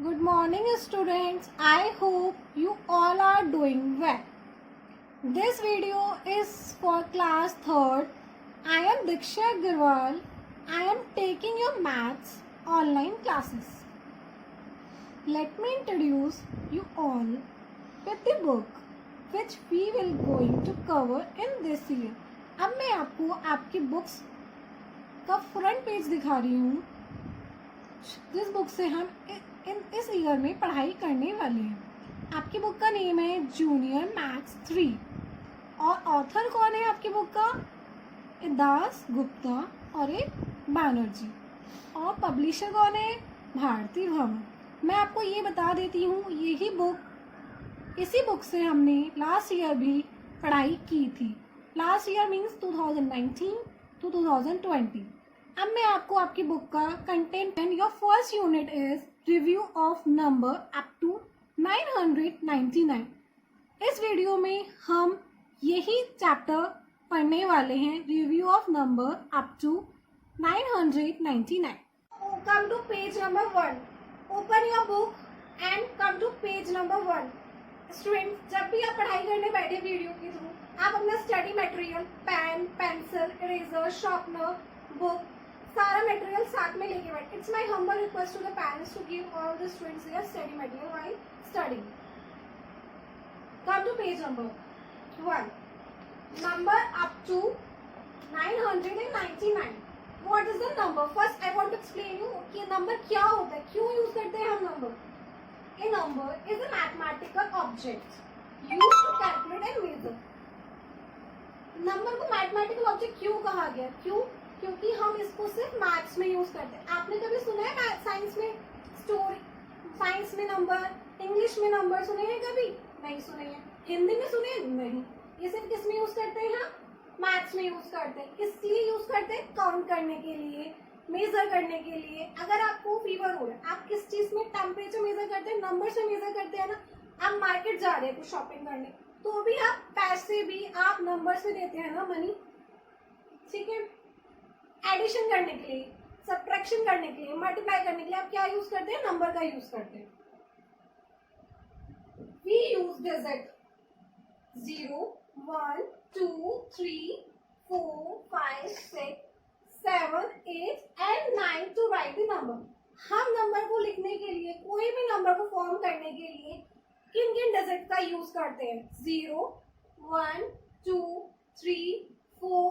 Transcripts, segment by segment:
Good morning, students. I hope you all are doing well. This video is for class 3rd. I am Diksha Agarwal. I am taking your maths online classes. Let me introduce you all with the book which we will going to cover in this year. अब मैं आपको आपकी books का front page दिखा रही हूँ जिस book से हम इस ईयर में पढ़ाई करने वाले हैं। आपकी बुक का नेम है जूनियर मैथ्स 3 और ऑथर कौन है आपकी बुक का? दास गुप्ता और एक बैनर्जी। और पब्लिशर कौन है? भारती भवन। मैं आपको ये बता देती हूँ, यही बुक इसी बुक से हमने लास्ट ईयर भी पढ़ाई की थी। Last year means 2019 to 2020। अब मैं आपको आपकी बुक का content and your first unit is review of number up to 999। इस वीडियो में हम यही चैप्टर पढ़ने वाले हैं, review of number up to 999। Come to page number 1। Open your book and come to page number 1। Student, जब भी आप पढ़ाई करने बैठे वीडियो के थ्रू, आप अपना study material pen, pencil, eraser, sharpener, book सारा मटेरियल साथ में लेके बैठ। It's my humble request to the parents to give all the students their study material while studying. Come to page number 1। Number up to 999। What is the number? First I want to explain you कि number क्या होता है, क्यों use करते हैं हम number. A number is a mathematical object used to calculate and measure. Number को mathematical object क्यों कहा गया? क्यों? क्योंकि हम इसको सिर्फ मैथ्स में यूज करते हैं। आपने कभी सुना है साइंस में स्टोरी, साइंस में नंबर, इंग्लिश में नंबर सुने हैं? कभी नहीं सुने हैं। हिंदी में सुने हैं? नहीं। ये सिर्फ किस में यूज करते हैं? हम मैथ्स में यूज करते हैं। किस लिए यूज करते हैं? काउंट करने के लिए, मेजर करने के लिए। अगर आपको फीवर हो रहा है, आप किस चीज में टेम्परेचर मेजर करते हैं? नंबर से मेजर करते हैं ना। आप मार्केट जा रहे हैं कुछ शॉपिंग करने, तो भी आप पैसे भी आप नंबर से देते हैं ना, मनी। ठीक है। एडिशन करने के लिए, सब्ट्रैक्शन करने के लिए, मल्टीप्लाई करने के लिए आप क्या यूज करते हैं? नंबर का यूज करते हैं। We use digit 0, 1, 2, 3, 4, 5, 6, 7, 8 and 9 to write the number। हम नंबर को लिखने के लिए, कोई भी नंबर को फॉर्म करने के लिए किन किन डिजिट का यूज करते हैं? 0, 1, 2, 3, 4,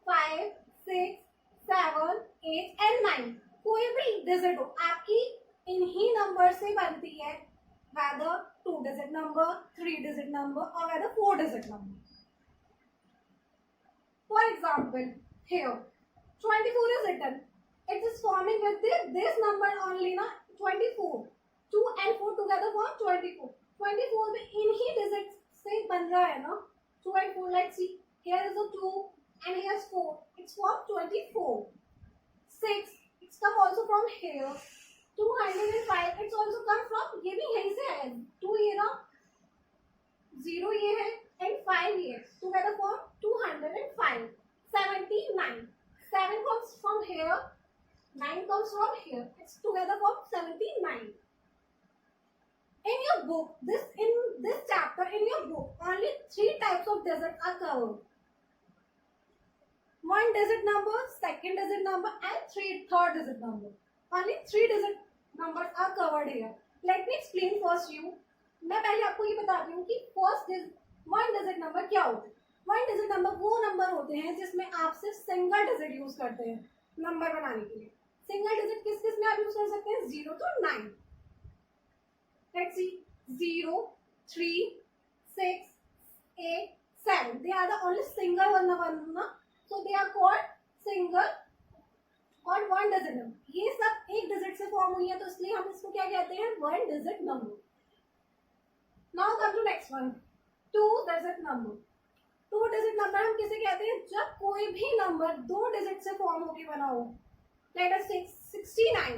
5, 6, 7, 8 and 9। कोई भी डिजिट हो आपकी इन्हीं नंबर से बनती है, whether 2 digit number, 3 digit number और whether 4 digit number. For example, here 24 is written. It is forming with this number only na 24. 2 and 4 together form 24. 24 में इन्हीं डिजिट से बन रहा है ना 2 and 4। Let's see. Here is a 2 and here is 4. It's form 24. 6. It's come also from here. 205. It's also come from, ये भी यहीं से है। 2 ये ना, 0 ये है and 5 ये। Together form 205. 79. 7 comes from here, 9 comes from here. It's together form 79. In your book, in this chapter, in your book, only 3 types of digits are covered. 1 digit number, 2nd digit number, and 3rd digit number. Only 3 digit numbers are covered here. Let me explain first you. मैं पहले आपको ये बताती हूँ कि first 1 digit number क्या होता है। 1 डिजिट नंबर वो नंबर होते हैं जिसमें आप सिर्फ सिंगल डिजिट यूज करते हैं नंबर बनाने के लिए। सिंगल डिजिट किस किस में आप यूज कर सकते हैं? 0 to 9। Let's see, 0, 3, 6, 8, 7। They are the only single number ना, so they are called single और 1 डिजिट नंबर। ये सब एक डिजिट से फॉर्म हुई है, तो इसलिए हम इसको क्या कहते हैं? 1 digit number. Now come to next one, 2 digit number. 2 digit number हम किसे कहते हैं? जब कोई भी नंबर 2 डिजिट से फॉर्म होकर बना हो। Let us take 69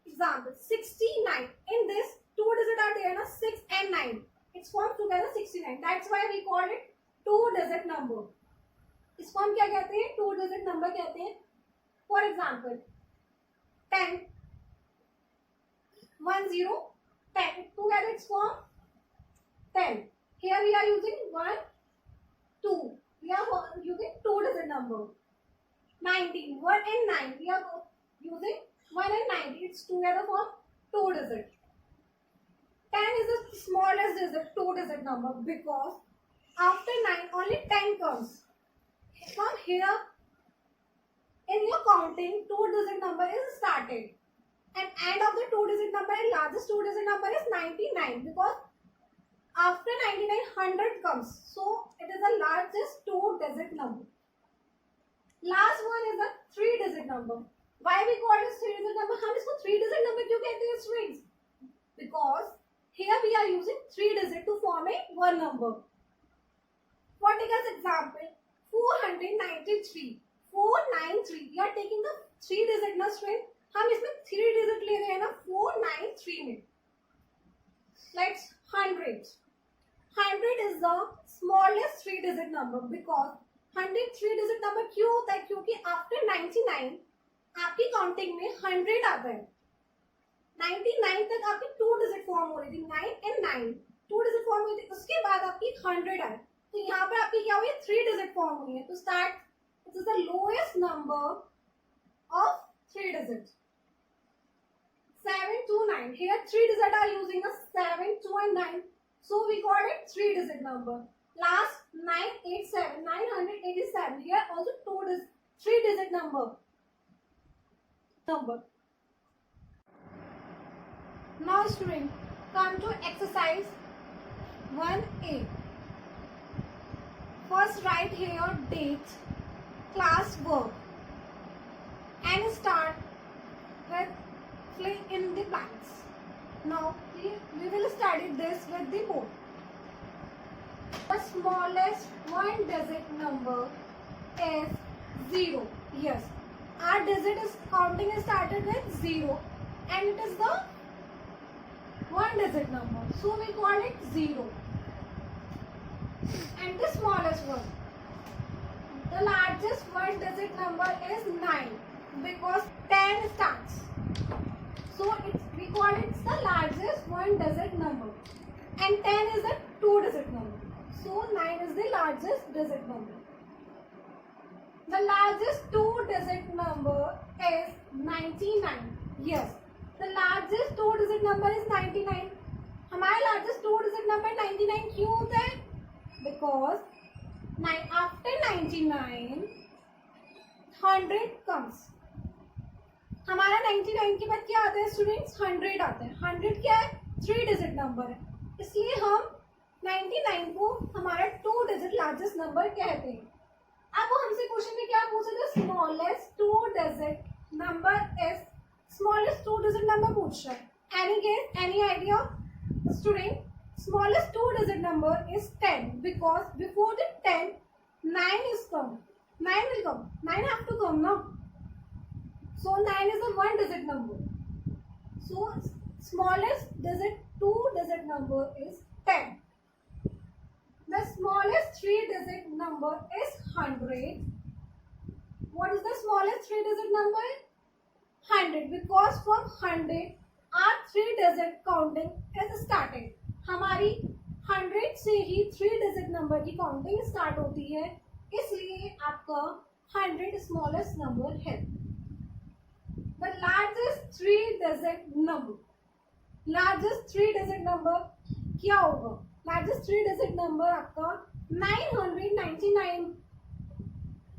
example. 69 in this 2 digit are there ना, 6 and 9। It's form together 69। That's why we called it 2 digit number. इसको हम क्या कहते हैं? 2 डिजिट नंबर कहते हैं। For example 10, 10, 10. Together it's form 10. Here we are using 1, 2. We are using 2-digit number. 19. 1 and 9. We are using 1 and 9. It's together form 2-digit. 10 is the smallest digit, 2-digit number, because after 9 only 10 comes. From here, in your counting, 2-digit number is started. And end of the 2-digit number and largest 2-digit number is 99, because after 99, 100 comes. So, it is the largest 2-digit number. Last one is a 3-digit number. Why we call it 3-digit number? हम इसको 3-digit number क्यों कहते हैं students? Because here we are using 3 digit to form a one number. For take as example, 493. 493. We are taking the 3 digit ना student. हम इसमें 3 digit ले रहे हैं ना 493 में. Let's 100. 100 is the smallest 3 digit number because 100 3 digit number क्यों होता है? क्योंकि after 99 आपकी काउंटिंग में 100 आता है. 99 तक आपकी 2 डिजिट फॉर्म हो रही थी. 9 and 9 2 डिजिट फॉर्म हुई थी. उसके बाद आपकी 100 आए, तो यहाँ पर आपकी क्या हुई? 3 डिजिट फॉर्म हुई है. तो start, this is the lowest number of 3 digit. 7 2 9. Here 3 digit are using a 7 2 and 9, so we call it 3 digit number. Last 987 987. Here also 3 digit number. Now student, come to exercise 1A. First write here date, class work, and start with fill in the blanks. Now we will study this with the board. The smallest 1-digit number is 0. Yes, our digit is counting is started with 0 and it is the 1-digit number, so we call it 0. And the smallest one, the largest 1-digit number is 9 because 10 starts, so we call it the largest 1-digit number, and 10 is a 2-digit number, so 9 is the largest digit number. The largest 2-digit number is 99. Yes, the largest 2-digit number is 99. हमारा largest 2-digit number 99 क्यों होता है? Because after 99 100 comes. हमारा 99 के बाद क्या आता है students? 100 आता है. 100 क्या है? 3-digit number है, इसलिए हम 99 को हमारा 2-digit largest number कहते हैं. अब वो हमसे क्वेश्चन में क्या पूछ रहे थे? Smallest 2-digit number is, smallest 2-digit number पूछ रहा है. Any guess, any idea student? Smallest 2-digit number is 10 because before the 10 9 is come. 9 will come. 9 have to come now. So 9 is a 1-digit number. So smallest digit 2-digit number is 10. The smallest 3-digit number is 100. What is the smallest 3-digit number? 100, because from 100 our 3-digit counting is started. हमारी 100 से ही 3-digit number की counting start होती है, इसलिए आपका 100 smallest number है. The largest 3-digit number. Largest 3-digit number क्या होगा? Largest 3-digit number आपका 999,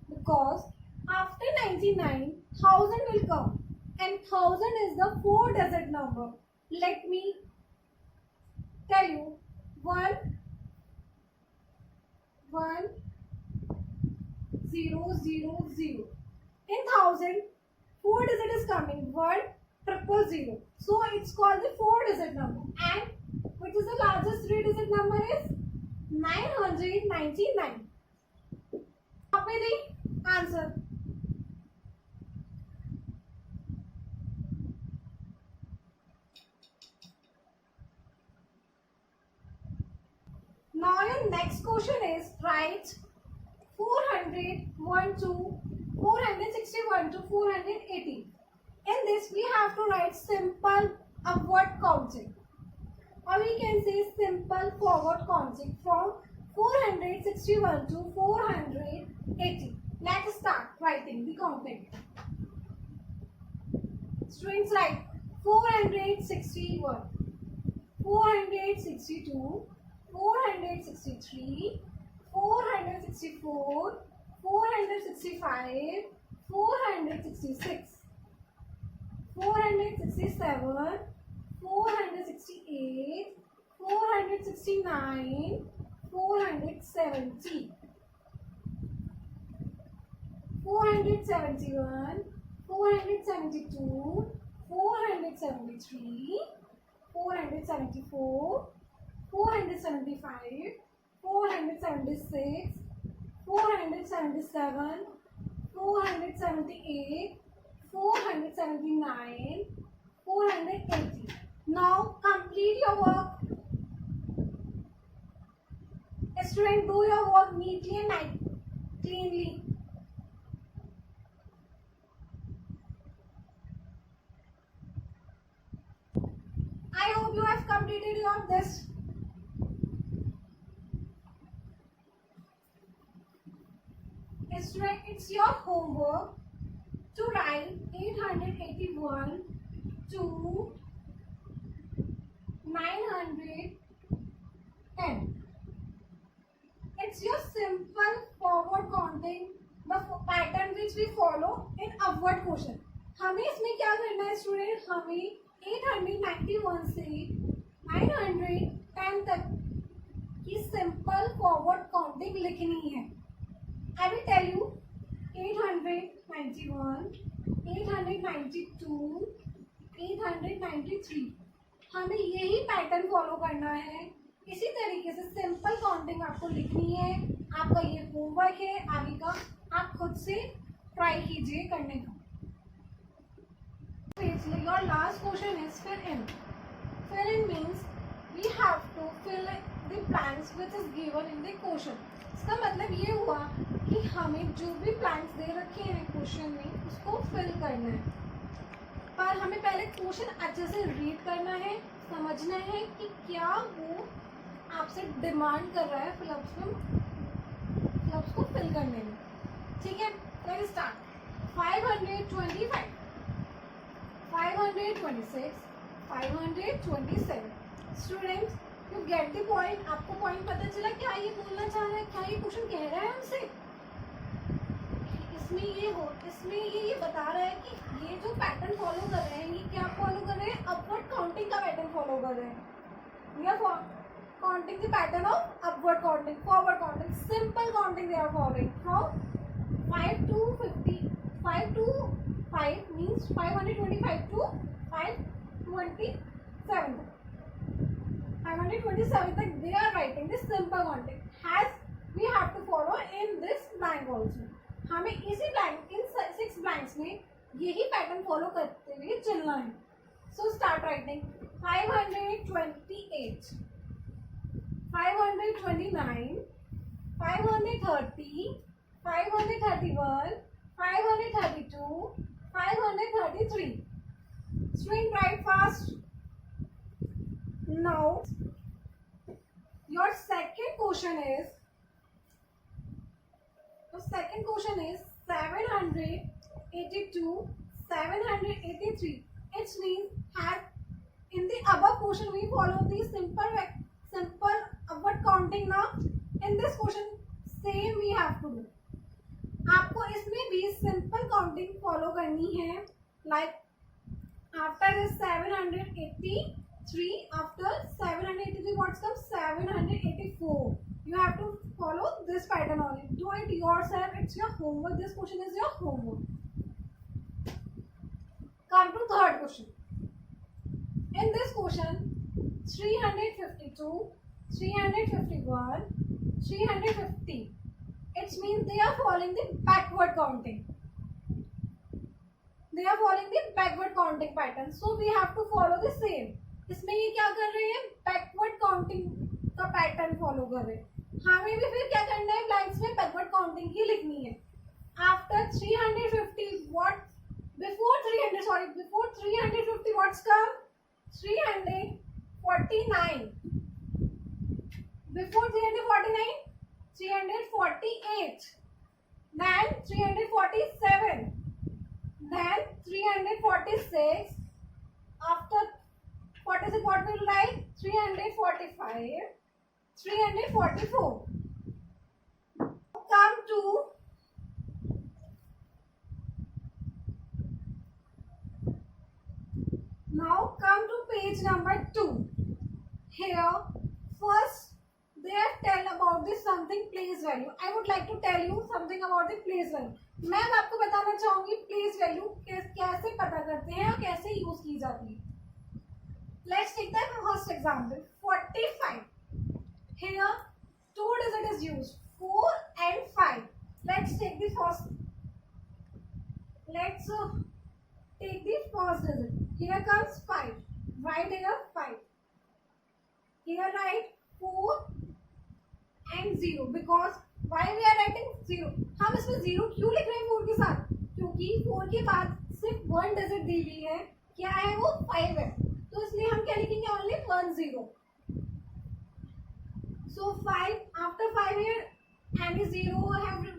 because after 99 1000 will come and 1000 is the 4-digit number. Let me tell you 1 1 0 0 0. In 1000 4-digit is coming 1 0 0 0. So it's called the 4-digit number. And which is the largest 3-digit number is 999. Copy the answer. Now your next question is write 401 to 461 to 480. In this we have to write simple upward counting. or we can say simple forward counting from 461 to 480. Let's start writing the counting. Students write 461, 462, 463, 464, 465, 466, 467, 468, 469, 470, 471, 472, 473, 474, 475, 476, 477, 478, 479, 480. Now complete your work. Student, do your work neatly and cleanly. I hope you have completed your this. Student, it's your homework to write 881 to 910. It's your simple forward counting, the pattern which we follow in upward quotient. हमें इसमें क्या करना है student? हमें 891 से 910 तक की simple forward counting लिखनी है. I will tell you 891, 892, 893. हमें यही पैटर्न फॉलो करना है. इसी तरीके से सिंपल काउंटिंग आपको लिखनी है. आपका ये होमवर्क है आगे का, आप खुद से ट्राई कीजिए करने का. Your last question is fill in. Fill in means we have to fill the blanks which is given in the question. इसका मतलब ये हुआ कि हमें जो भी ब्लैंक्स दे रखे हैं क्वेश्चन में उसको फिल करना है. पर हमें पहले क्वेश्चन अच्छे से रीड करना है, समझना है कि क्या वो आपसे डिमांड कर रहा है फिलअप्स को फिल करने में. ठीक है, let's start. 525, 526, 527. Students, you get the point. आपको पॉइंट पता चला क्या ये बोलना चाह रहा है, क्या ये क्वेश्चन कह रहा है हमसे. इसमें ये बता रहा है कि ये जो पैटर्न फॉलो कर रहे हैं, ये क्या फॉलो कर रहे हैं? अपवर्ड काउंटिंग का पैटर्न फॉलो कर रहे हैं. We are counting the pattern of upward counting, forward counting, simple counting they are following from 5 to 50. 5 to 5 means 525 to 527. 527 तक they are writing this simple counting. Has we have to follow in this blank also. हमें इसी blank, इन 6 blanks में यही pattern follow करते हुए चलना है. So start writing. 528, 529, 530, 531, 532, 533. Swing right fast. Now your second question is 782, 783. It means has in the above question we follow the simple upward counting. Now in this question same we have to do. आपको इसमें भी simple counting follow करनी है. Like after this 783, after 783 what's come 784. You have to follow this pattern only. Do it yourself. It's your homework. This question is your homework. Come to third question. In this question, 352, 351, 350. It means they are following the backward counting. They are following the backward counting pattern. So we have to follow the same. इसमें ये क्या कर रहे हैं? Backward counting का pattern follow कर रहे हैं. हमें भी फिर क्या करना है? ब्लैंक्स में बैकवर्ड काउंटिंग ही लिखनी है. After 350 what before 350 what's come 349, 349. Before 349, 348. Then 347. Then 346. After 46, what will write? 345. 344. Come to Now come to page number 2. Here, first they have tell about this something place value. I would like to tell you something about the place value. मैं आपको बताना चाहूंगी place value कैसे पता करते हैं और कैसे यूज की जाती है. Let's take the first example. 45. Here, two digit is used. 4 and 5. Let's take the first. Let's take the first digit. Here comes 5. Write here 5. Here write 4 and 0. Because why we are writing 0? हम इसमें 0 क्यों लिख रहे हैं 4 के साथ? क्योंकि 4 के बाद सिर्फ 1 डिजिट दी हुई है. क्या है वो? 5 है. तो इसलिए हम क्या लिखेंगे? Only 1 0. So 5 after 5 here any 0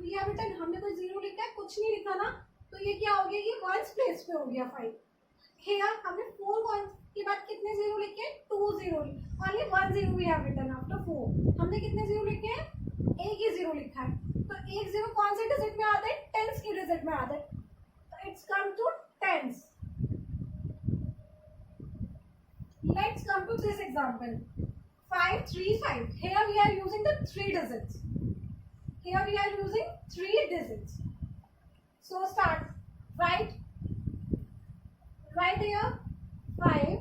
we have written. हमने कोई 0 लिखा है? कुछ नहीं लिखा ना. तो ये क्या हो गया? ये 1 प्लेस पे हो गया 5. Here हमने 4 1 के बाद कितने 0 लिखे? 2 0. Only 1 0 we have written after 4. हमने कितने 0 लिखे हैं? एक ही 0 लिखा है. तो एक 0 कौन से डिजिट में आता है? टेंस की डिजिट में आता है. तो it's come to tens. Let's come to this example. 535. Here we are using the 3 digits. Here we are using 3 digits. So start. Write here 5.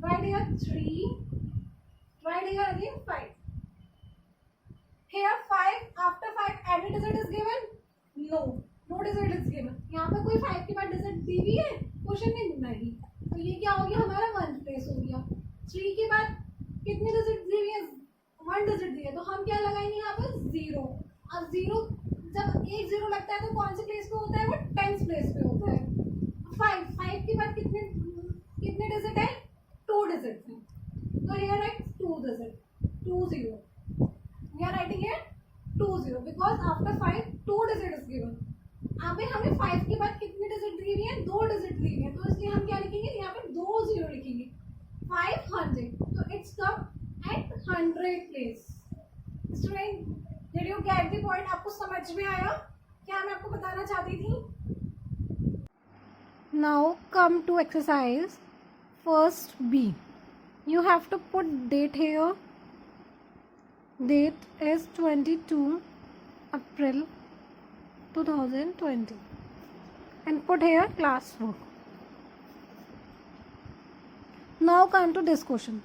Write here 3. Write here again 5. Here 5. After 5 any digit is given? No. No digit is given. यहाँ पे कोई 5 के बाद digit दी हुई है? Question नहीं नहीं. तो ये क्या हो गया? हमारा 1 प्लेस हो गया. 3 के बाद कितनी डिजिट दी हुई है? 1 डिजिट दी है. तो हम क्या लगाएंगे यहाँ पे? 0. अब 0 जब एक 0 लगता है तो कौन सी प्लेस पे होता है? वो 10th प्लेस पे होता है. 5 के बाद कितने डिजिट है? 2 डिजिट है. तो here write 2 digit. 2 0. We are writing here 2 0 because after 5 2 digit is given. अभी हमें 5 के बाद कितनी डिजिट दी हुई है? 2 डिजिट दी हुई है. तो इसलिए हम क्या लिखेंगे? यहाँ पे 2 0 लिखेंगे. 500. तो it's come at 100 place. Student, did you get the point? आपको समझ में आया क्या मैं आपको बताना चाहती थी? Now come to exercise first B. You have to put date here. Date is 22 April 2020 and put here classwork. Now come to this question.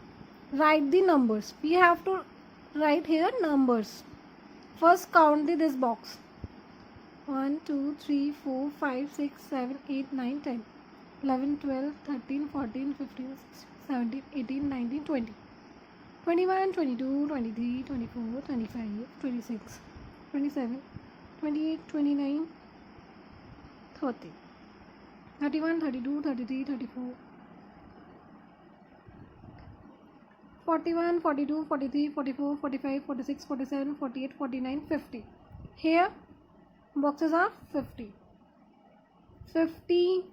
Write the numbers. We have to write here numbers. First count this box. 1 2 3 4 5 6 7 8 9 10 11 12 13 14 15 16 17 18 19 20 21 22 23 24 25 26 27 28 29 30 31 32 33 34 41 42 43 44 45 46 47 48 49 50. Here boxes are 50. 50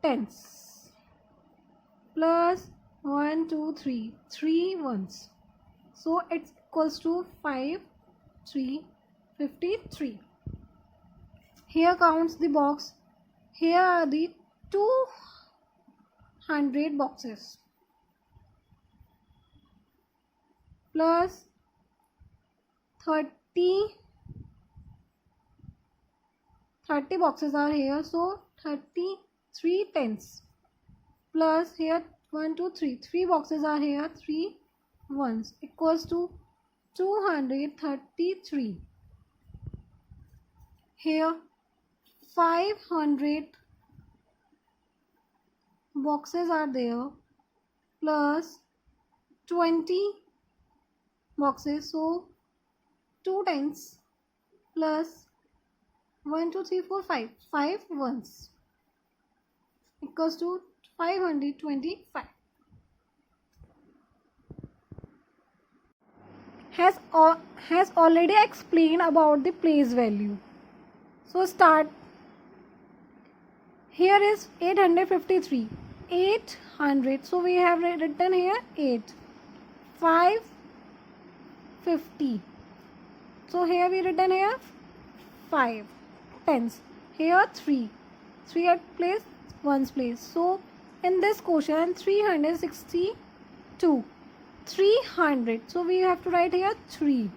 tens plus 1 2 3 3 ones. So it's equals to 5 3 53. Here counts the box. Here are the 200 boxes plus 30 boxes are here. So 33 tens plus here 1 2 3 3 boxes are here, 3 ones equals to 233. Here 500 boxes are there plus 20 boxes, so 2 tens plus 1 2 3 4 5 5 ones equals to 525. has already explained about the place value. So start. Here is 853. 800. So we have written here 8. 550. So here we written here 5 tens. Here 3. 3 at place, 1's place. So in this question 362. 300. So we have to write here 3.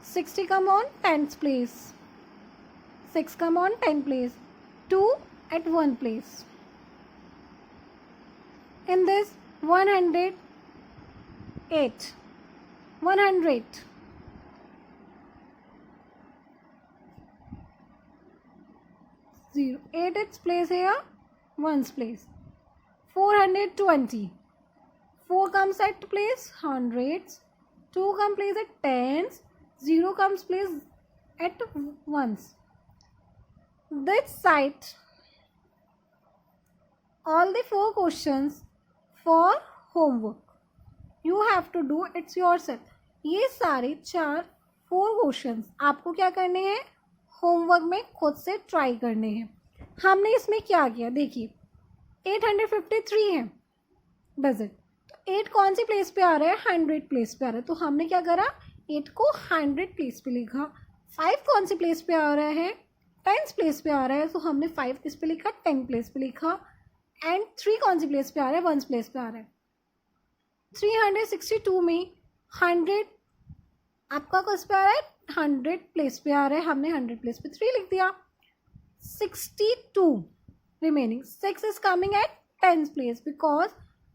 60 come on 10th place. 6 come on 10th place. 2 at 1 place. In this 108. 100. 0. 8 its place here. 1's place. 420. 4 comes at place hundreds. 2 comes place at tens. 0 comes place at ones. This side all the 4 questions for homework. You have to do it yourself. ये सारे 4 questions आपको क्या करने हैं, homework में खुद से try करने हैं. हमने इसमें क्या किया देखिए, 853 है डिजिट, तो 8 कौन सी प्लेस पे आ रहा है, 100 प्लेस पे आ रहा है. तो हमने क्या करा, 8 को 100 प्लेस पे लिखा. 5 कौन सी प्लेस पे आ रहा है, 10 प्लेस पे आ रहा है, तो हमने 5 किस पे लिखा, 10 प्लेस पे लिखा. एंड 3 कौन सी प्लेस पे आ रहा है, 1 प्लेस पे आ रहा है. 362 में 100 आपका किस पे आ रहा है, 100 प्लेस पे आ रहा है, हमने 100 प्लेस पे 3 लिख दिया. 62 remaining, 6 is coming at 10th place because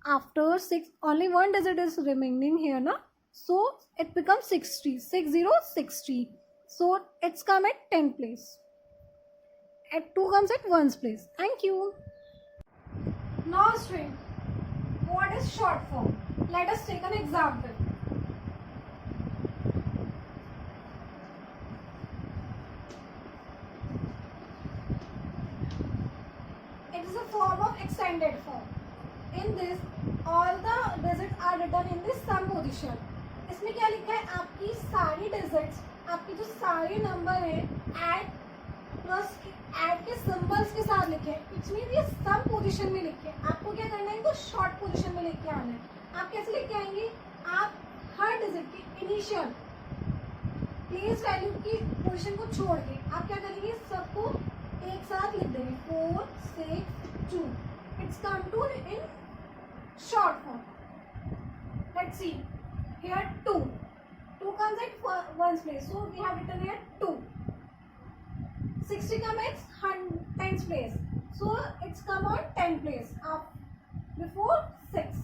after 6 only one digit is remaining here na, so it becomes 60. 60. So it's come at 10th place. At 2 comes at 1's place. Thank you. Now string, what is short form? Let us take an example. It is a form of extended form. In this, all the digits are written in the sum position. इसमें क्या लिखा है, आपकी सारी digits, आपकी जो सारे number है, add के सिंबल्स के साथ लिखे हैं. इट मीन ये सम पोजीशन में लिखे. आपको क्या करना है, इनको शॉर्ट पोजीशन में लेके आना है. आप कैसे लेके आएंगे, आप हर डिजिट की इनिशियल प्लेस वैल्यू की पोजीशन को छोड़ के आप क्या करेंगे, सबको एक साथ लिख देंगे. 4 6 2. It's come to in short form. Let's see here 2 comes at 1's place, so we have written here 2. 60 comes at 10th place, so it's come on 10th place. Before 6,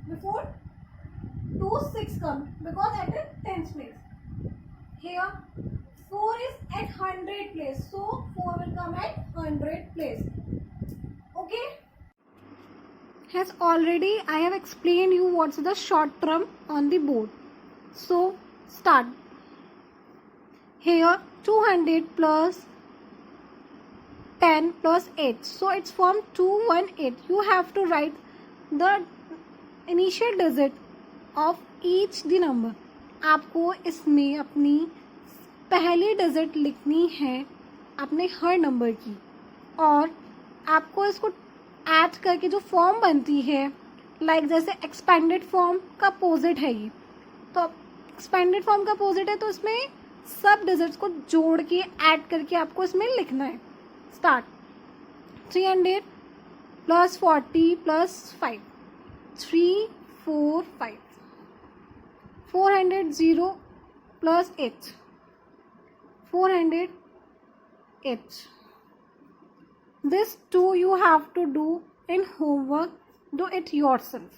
before 2 6 come because at the 10th place. Here 4 is at 100 place, so 4 will come at 100 place. Okay, as already I have explained you what's the short term on the board. So start. Here 200 plus 10 plus 8, so it's form 218. You have to write the initial digit of each the number. आपको इसमें अपनी पहली digit लिखनी है अपने हर number की, और आपको इसको ऐड करके जो फॉर्म बनती है, लाइक जैसे एक्सपेंडेड फॉर्म का अपोजिट है ये, तो एक्सपेंडेड फॉर्म का अपोजिट है, तो इसमें सब डिजिट्स को जोड़ के ऐड करके आपको इसमें लिखना है. Start. 300 plus 40 plus 5, 3 4 5. 400 0 plus 8, 400 8. This 2 you have to do in homework. Do it yourself.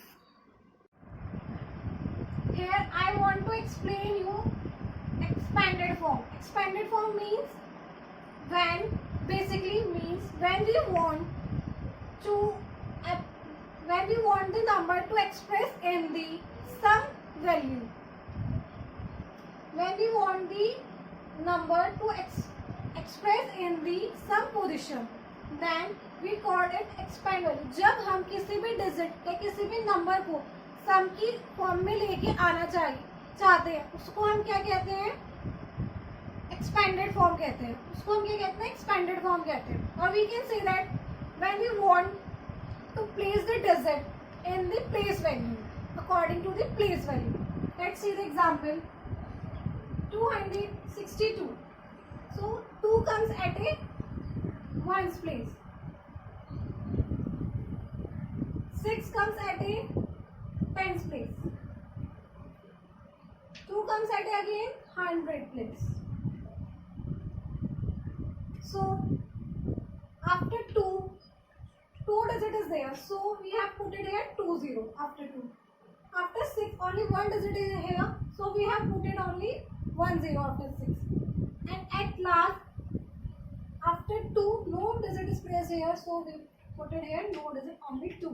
Here I want to explain you expanded form. Expanded form means when we want the number to express in the sum value. When we want the number to express in the sum position, then we call it expand value. जब हम किसी भी digit या किसी भी number को सम की form में लेके आना चाहते हैं उसको हम क्या कहते हैं, एक्सपेंडेड फॉर्म कहते हैं, उसको हम क्या कहते हैं, एक्सपेंडेड फॉर्म कहते हैं. और we can say that when we want to place the digit in the place value according to the place value. Let's see the example 262. So 2 comes at a ones place, 6 comes at a tens place, 2 comes at a again 100 place. So after 2 digit is there, so we have put it here 20 after 2. After 6 only one digit is here, so we have put it only 10 after 6. And at last after 2 no digit is placed here, so we put it here no digit only 2.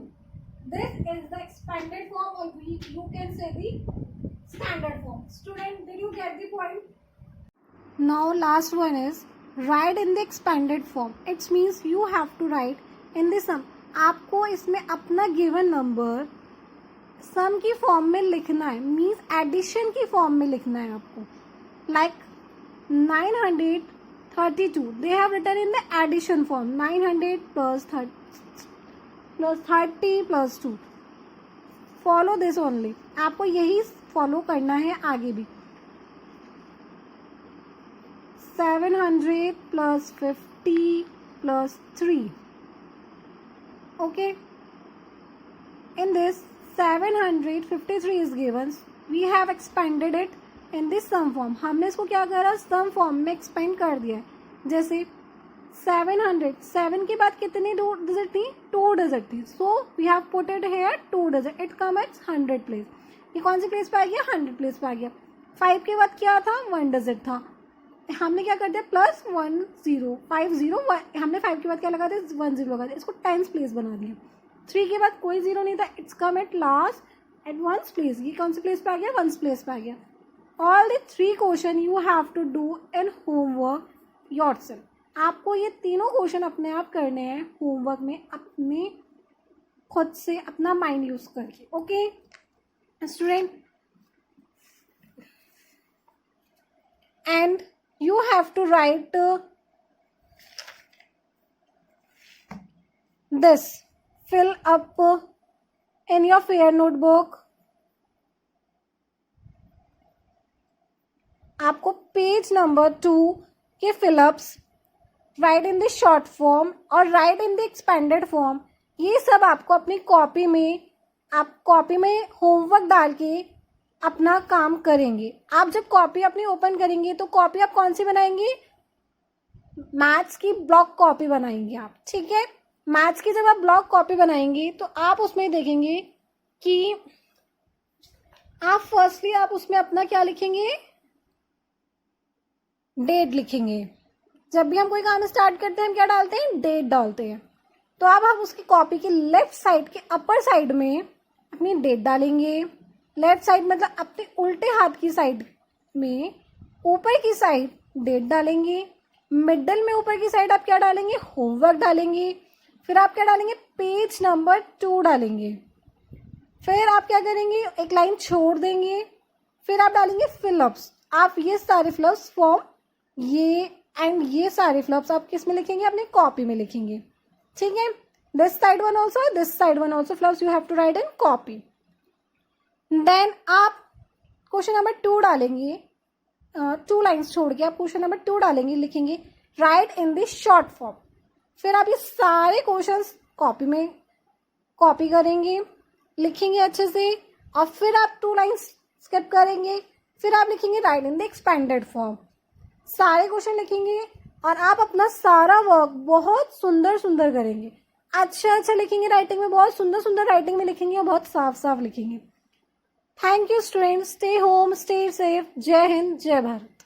This is the expanded form, or you can say the standard form. Student, did you get the point? Now last one is write in the expanded form. It means you have to write in the sum. आपको इसमें अपना given number सम की form में लिखना है, means addition की form में लिखना है आपको. Like 932 they have written in the addition form, 900 plus 30 plus 2. follow this only. आपको यही फॉलो करना है आगे भी. 700 plus 50 plus 3. okay, in this 753 is given. We have expanded it in this sum form. हमने इसको क्या करा, सम फॉर्म में एक्सपेंड कर दिया है. जैसे 700, 7 के बाद कितनी डिजिट थी, 2 डिजिट थी, so we have put it here 2 digit. It come at 100 place. ये कौन सी प्लेस पे आ गया, 100 प्लेस पे आ गया. 5 के बाद क्या था, 1 डिजिट था, हमने क्या कर दिया प्लस 10 50. हमने 5 के बाद क्या लगा दिया, 10 लगा दिया, इसको 10 प्लेस बना दिया. 3 के बाद कोई जीरो नहीं था, it's come at last at 1 place. ये कौन सी प्लेस पे आ गया, 1 प्लेस पे आ गया. All the 3 question you have to do in homework yourself. आपको ये तीनों क्वेश्चन अपने आप करने हैं होमवर्क में, अपने खुद से अपना माइंड यूज करके. Okay student, and you have to write this, fill up in your fair notebook. आपको पेज नंबर 2 के fill ups right in the short form और right in the expanded form, ये सब आपको अपनी कॉपी में, आप कॉपी में होमवर्क डाल के अपना काम करेंगे. आप जब कॉपी अपनी ओपन करेंगे तो कॉपी आप कौन सी बनाएंगे, मैथ्स की ब्लॉक कॉपी बनाएंगे आप. ठीक है, मैथ्स की जब आप ब्लॉक कॉपी बनाएंगे तो आप उसमें देखेंगे कि आप फर्स्टली आप उसमें अपना क्या लिखेंगे, डेट लिखेंगे. जब भी हम कोई काम स्टार्ट करते हैं हम क्या डालते हैं, डेट डालते हैं. तो अब आप उसकी कॉपी की लेफ्ट साइड के अपर साइड में अपनी डेट डालेंगे. लेफ्ट साइड मतलब अपने उल्टे हाथ की साइड में ऊपर की साइड डेट डालेंगे. मिडल में ऊपर की साइड आप क्या डालेंगे, होमवर्क डालेंगे. फिर आप क्या डालेंगे, पेज नंबर 2 डालेंगे. फिर आप क्या करेंगे, एक लाइन छोड़ देंगे. फिर आप डालेंगे फिलअप्स. आप ये सारे फिलअप्स फॉर्म, ये सारे फिलअप्स आप किस में लिखेंगे, अपनी कॉपी में लिखेंगे. ठीक है, this side one also, this side one also fill ups you have to write in copy. Then आप क्वेश्चन नंबर 2 डालेंगे, 2 लाइन्स छोड़ के आप क्वेश्चन नंबर 2 डालेंगे, लिखेंगे right in this short form. फिर आप ये सारे क्वेश्चंस कॉपी में कॉपी करेंगे, लिखेंगे अच्छे से, और फिर आप 2 लाइन्स स्किप करेंगे. फिर आप लिखेंगे right in the expanded form. सारे क्वेश्चन लिखेंगे और आप अपना सारा वर्क बहुत सुंदर सुंदर करेंगे. अच्छा लिखेंगे, राइटिंग में बहुत सुंदर सुंदर राइटिंग में लिखेंगे और बहुत साफ साफ लिखेंगे. Thank you students. Stay home, stay safe. Jai Hind, Jai Bharat.